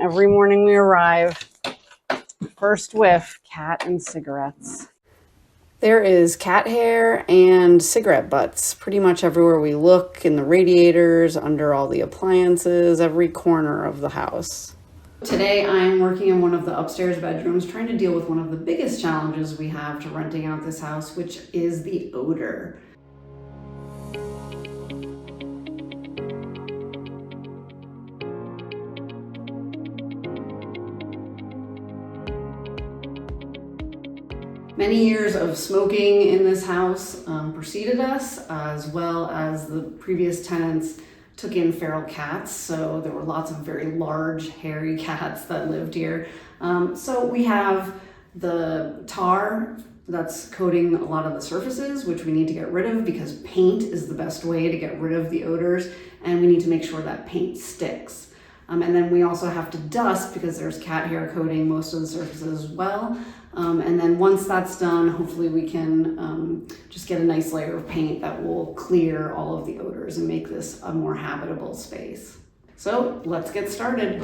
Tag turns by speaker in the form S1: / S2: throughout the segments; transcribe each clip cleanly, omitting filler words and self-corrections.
S1: every morning we arrive, first whiff, cat and cigarettes. There is cat hair and cigarette butts pretty much everywhere we look, in the radiators, under all the appliances, every corner of the house. Today I'm working in one of the upstairs bedrooms trying to deal with one of the biggest challenges we have to renting out this house, which is the odor. Many years of smoking in this house preceded us, as well as the previous tenants took in feral cats. So there were lots of very large, hairy cats that lived here. So we have the tar that's coating a lot of the surfaces, which we need to get rid of because paint is the best way to get rid of the odors. And we need to make sure that paint sticks. And then we also have to dust because there's cat hair coating most of the surfaces as well. And then once that's done, hopefully we can just get a nice layer of paint that will clear all of the odors and make this a more habitable space. So let's get started.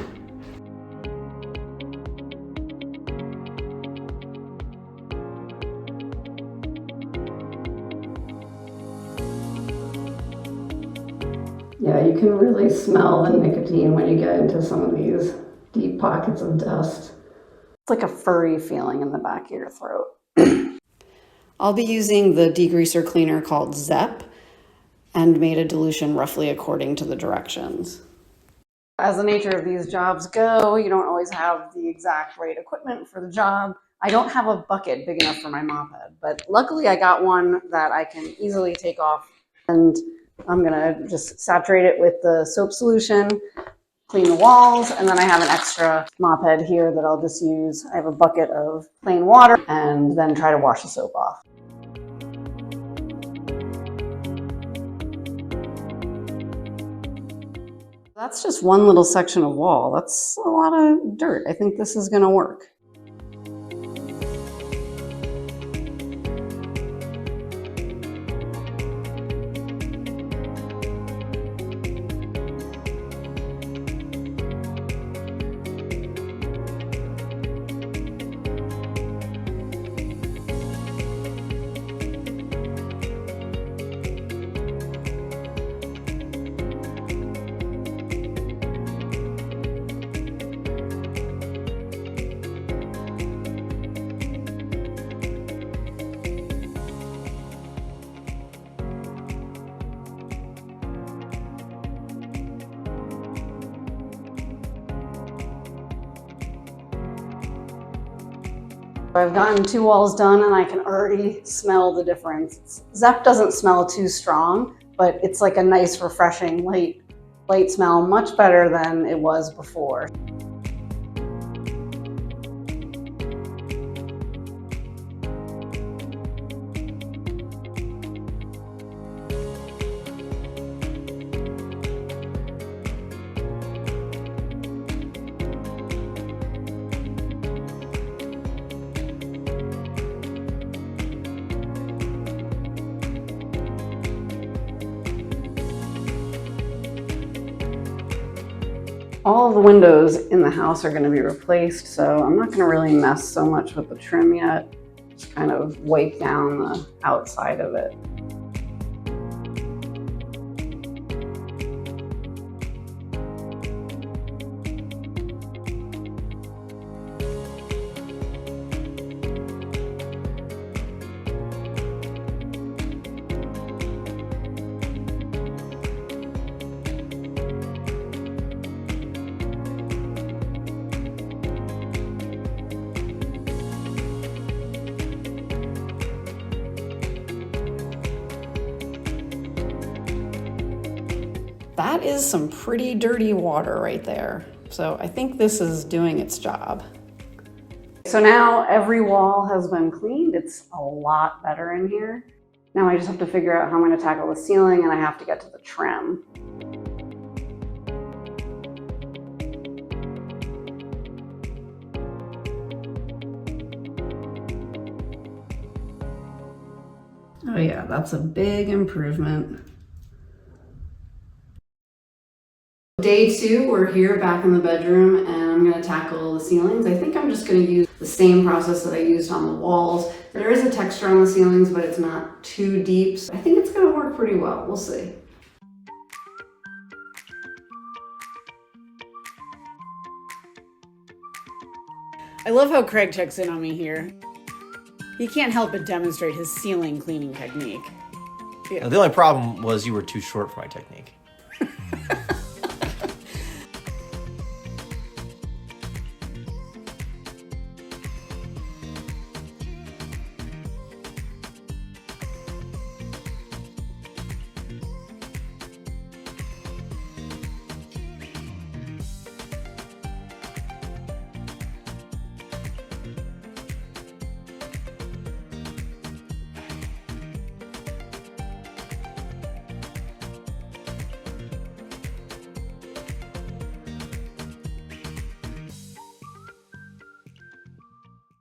S1: Yeah, you can really smell the nicotine when you get into some of these deep pockets of dust. It's like a furry feeling in the back of your throat. I'll be using the degreaser cleaner called Zep and made a dilution roughly according to the directions. As the nature of these jobs go, you don't always have the exact right equipment for the job. I don't have a bucket big enough for my mop head, but luckily I got one that I can easily take off, and I'm gonna just saturate it with the soap solution, clean the walls, and then I have an extra mop head here that I'll just use. I have a bucket of plain water and then try to wash the soap off. That's just one little section of wall. That's a lot of dirt. I think this is gonna work. I've gotten 2 walls done and I can already smell the difference. Zep doesn't smell too strong, but it's like a nice, refreshing, light smell, much better than it was before. All of the windows in the house are going to be replaced, so I'm not going to really mess so much with the trim yet. Just kind of wipe down the outside of it. That is some pretty dirty water right there. So I think this is doing its job. So now every wall has been cleaned. It's a lot better in here. Now I just have to figure out how I'm going to tackle the ceiling, and I have to get to the trim. Oh yeah, that's a big improvement. Day 2, we're here back in the bedroom, and I'm gonna tackle the ceilings. I think I'm just gonna use the same process that I used on the walls. There is a texture on the ceilings, but it's not too deep. So I think it's gonna work pretty well. We'll see.
S2: I love how Craig checks in on me here. He can't help but demonstrate his ceiling cleaning technique.
S3: Yeah. The only problem was you were too short for my technique.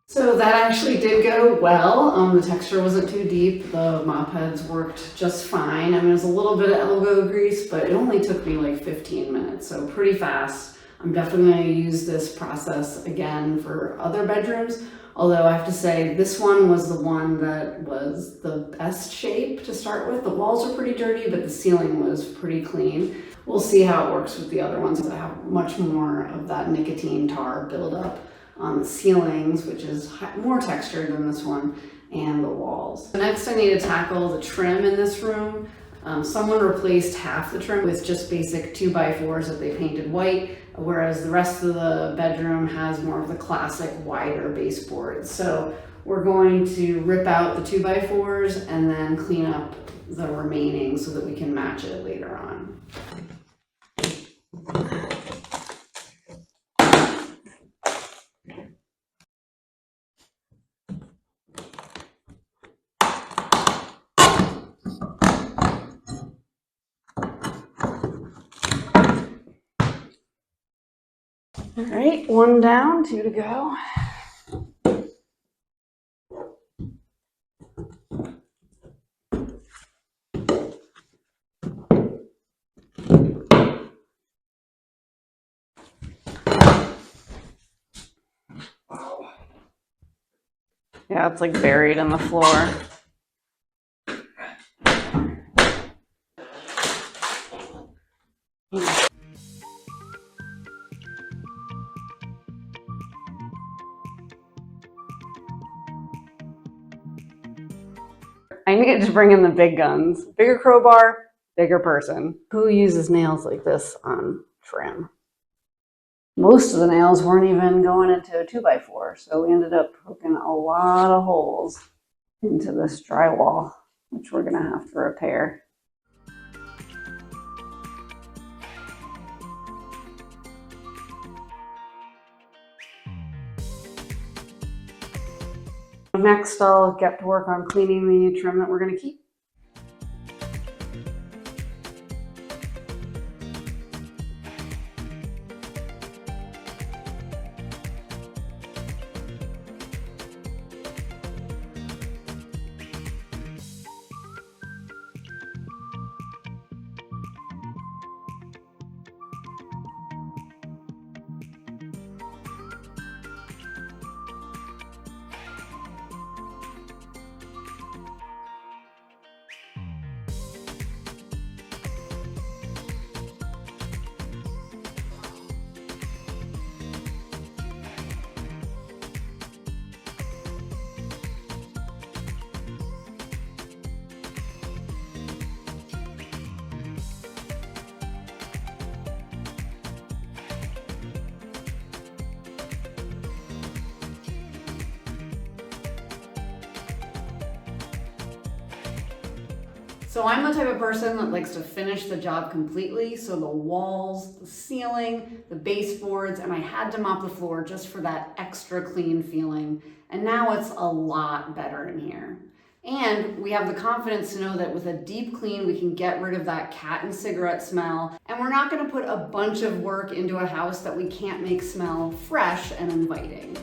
S1: So that actually did go well. The texture wasn't too deep. The mop heads worked just fine. I mean, it was a little bit of elbow grease, but it only took me like 15 minutes, so pretty fast. I'm definitely going to use this process again for other bedrooms. Although I have to say, this one was the one that was the best shape to start with. The walls are pretty dirty, but the ceiling was pretty clean. We'll see how it works with the other ones that have much more of that nicotine tar buildup on the ceilings, which is more textured than this one, and the walls. Next, I need to tackle the trim in this room. Someone replaced half the trim with just basic 2x4s that they painted white, whereas the rest of the bedroom has more of the classic wider baseboards. So we're going to rip out the 2x4s and then clean up the remaining so that we can match it later on. All right, one down, two to go. Yeah, it's like buried in the floor. I need to bring in the big guns. Bigger crowbar, bigger person. Who uses nails like this on trim? Most of the nails weren't even going into a 2x4, so we ended up poking a lot of holes into this drywall, which we're gonna have to repair. Next, I'll get to work on cleaning the trim that we're gonna keep. So I'm the type of person that likes to finish the job completely. So the walls, the ceiling, the baseboards, and I had to mop the floor just for that extra clean feeling. And now it's a lot better in here. And we have the confidence to know that with a deep clean, we can get rid of that cat and cigarette smell. And we're not gonna put a bunch of work into a house that we can't make smell fresh and inviting.